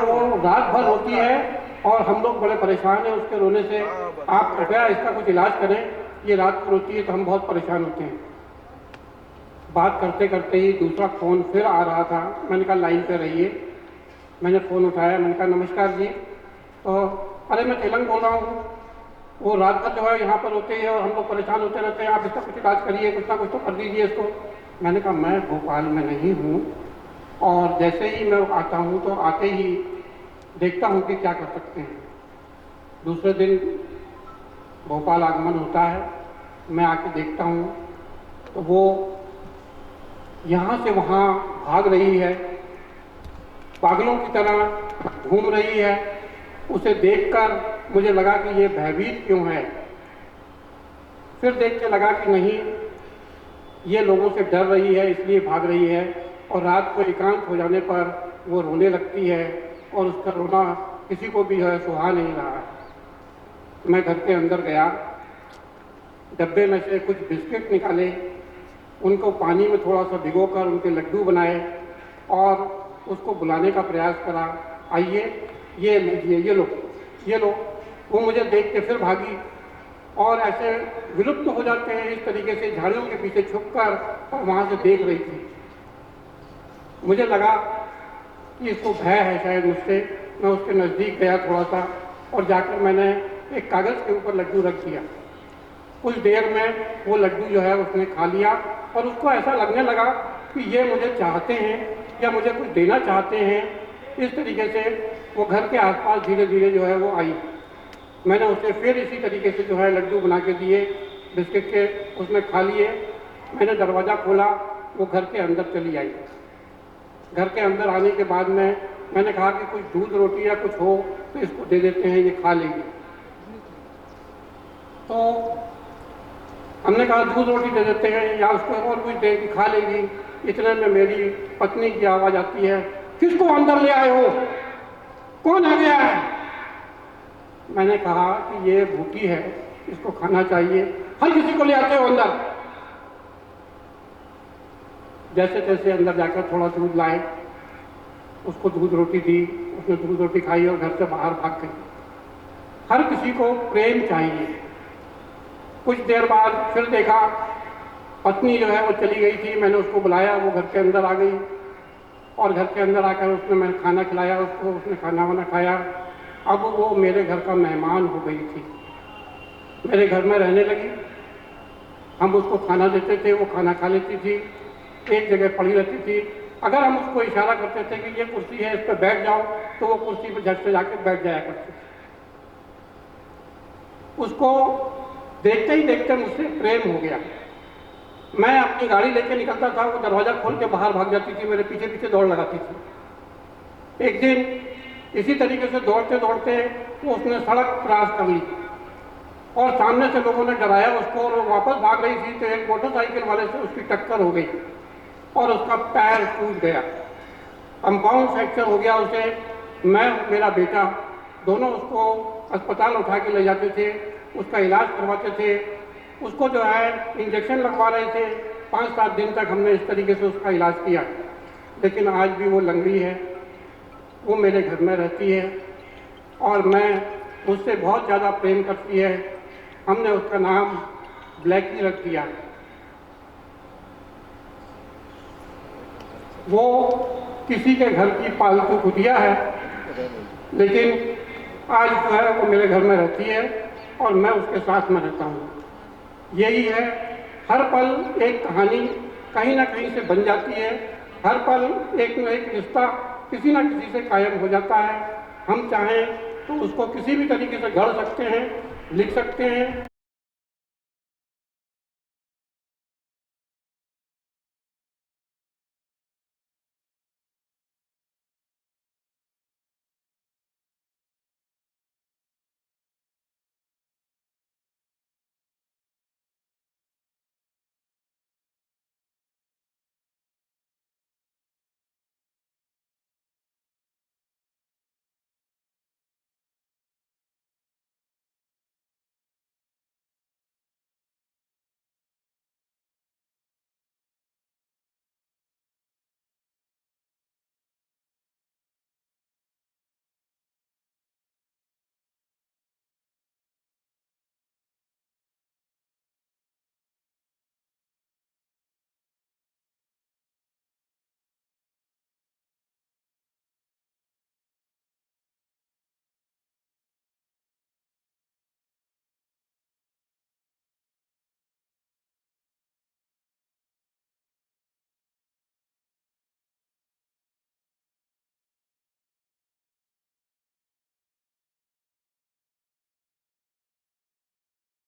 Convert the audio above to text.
वो रात भर रोती है और हम लोग बड़े परेशान हैं उसके रोने से। आप कृपया इसका कुछ इलाज करें। ये रात को रोती है तो हम बहुत परेशान होते हैं। बात करते करते ही दूसरा फ़ोन फिर आ रहा था। मैंने कहा लाइन पे रहिए। मैंने फ़ोन उठाया, मैंने कहा नमस्कार जी। तो अरे मैं तेलंग बोल रहा हूँ, वो रात भर जो है यहाँ पर होते हैं और हम लोग परेशान होते रहते हैं, आप इसका कुछ इलाज करिए, कुछ ना कुछ तो कर दीजिए इसको। मैंने कहा मैं भोपाल में नहीं हूँ और जैसे ही मैं आता हूँ तो आते ही देखता हूँ कि क्या कर सकते हैं। दूसरे दिन भोपाल आगमन होता है, मैं आके देखता हूँ तो वो यहाँ से वहाँ भाग रही है, पागलों की तरह घूम रही है। उसे देखकर मुझे लगा कि ये भयभीत क्यों है। फिर देख के लगा कि नहीं, ये लोगों से डर रही है इसलिए भाग रही है। और रात को एकांत हो जाने पर वो रोने लगती है और उसका रोना किसी को भी है सुहा नहीं रहा है। मैं घर के अंदर गया, डब्बे में से कुछ बिस्किट निकाले, उनको पानी में थोड़ा सा भिगोकर उनके लड्डू बनाए और उसको बुलाने का प्रयास करा, आइए ये लीजिए, ये लो। वो मुझे देख के फिर भागी और ऐसे विलुप्त हो जाते हैं इस तरीके से, झाड़ियों के पीछे छुपकर और वहाँ से देख रही थी। मुझे लगा कि इसको भय है शायद मुझसे। मैं उसके नज़दीक गया थोड़ा सा और जाकर मैंने एक कागज़ के ऊपर लड्डू रख दिया। कुछ देर में वो लड्डू जो है उसने खा लिया और उसको ऐसा लगने लगा कि ये मुझे चाहते हैं या मुझे कुछ देना चाहते हैं। इस तरीके से वो घर के आसपास धीरे धीरे जो है वो आई। मैंने उसे फिर इसी तरीके से जो है लड्डू बना के दिए, बिस्किट के, उसने खा लिए। मैंने दरवाज़ा खोला, वो घर के अंदर चली आई। घर के अंदर आने के बाद में मैंने कहा कि कुछ दूध रोटी या कुछ हो तो इसको दे देते हैं, ये खा लेगी। तो हमने कहा दूध रोटी दे देते हैं या उसको और कुछ दे कि खा लेगी। इतने में मेरी पत्नी की आवाज़ आती है, किसको अंदर ले आए हो, कौन आ गया है? मैंने कहा कि ये भूखी है, इसको खाना चाहिए, हर किसी को ले आते हो अंदर। जैसे तैसे अंदर जाकर थोड़ा दूध लाए, उसको दूध रोटी दी, उसने दूध रोटी खाई और घर से बाहर भाग गई। हर किसी को प्रेम चाहिए। कुछ देर बाद फिर देखा पत्नी जो है वो चली गई थी। मैंने उसको बुलाया, वो घर के अंदर आ गई और घर के अंदर आकर उसने मैंने खाना खिलाया उसको, उसने खाना वाना खाया। अब वो मेरे घर का मेहमान हो गई थी, मेरे घर में रहने लगी। हम उसको खाना देते थे, वो खाना खा लेती थी, एक जगह पड़ी रहती थी। अगर हम उसको इशारा करते थे कि ये कुर्सी है, इस पर बैठ जाओ, तो वो कुर्सी पर झट से जाकर बैठ जाया करती थी। उसको देखते ही देखते मुझसे प्रेम हो गया। मैं अपनी गाड़ी लेके निकलता था, वो दरवाज़ा खोल के बाहर भाग जाती थी, मेरे पीछे पीछे दौड़ लगाती थी। एक दिन इसी तरीके से दौड़ते दौड़ते वो उसने सड़क क्रॉस कर ली और सामने से लोगों ने डराया उसको और वो वापस भाग रही थी तो एक मोटरसाइकिल वाले से उसकी टक्कर हो गई और उसका पैर टूट गया, कंपाउंड फ्रैक्चर हो गया उसे। मैं मेरा बेटा दोनों उसको अस्पताल उठा के ले जाते थे, उसका इलाज करवाते थे, उसको जो है इंजेक्शन लगवा रहे थे। 5-7 दिन तक हमने इस तरीके से उसका इलाज किया। लेकिन आज भी वो लंगड़ी है, वो मेरे घर में रहती है और मुझसे बहुत ज़्यादा प्रेम करती है। हमने उसका नाम ब्लैकी रख दिया। वो किसी के घर की पालतू कुतिया है, लेकिन आज जो है वो मेरे घर में रहती है और मैं उसके साथ में रहता हूँ। यही है, हर पल एक कहानी कहीं ना कहीं से बन जाती है। हर पल एक न एक रिश्ता किसी ना किसी से कायम हो जाता है। हम चाहें तो उसको किसी भी तरीके से गढ़ सकते हैं, लिख सकते हैं।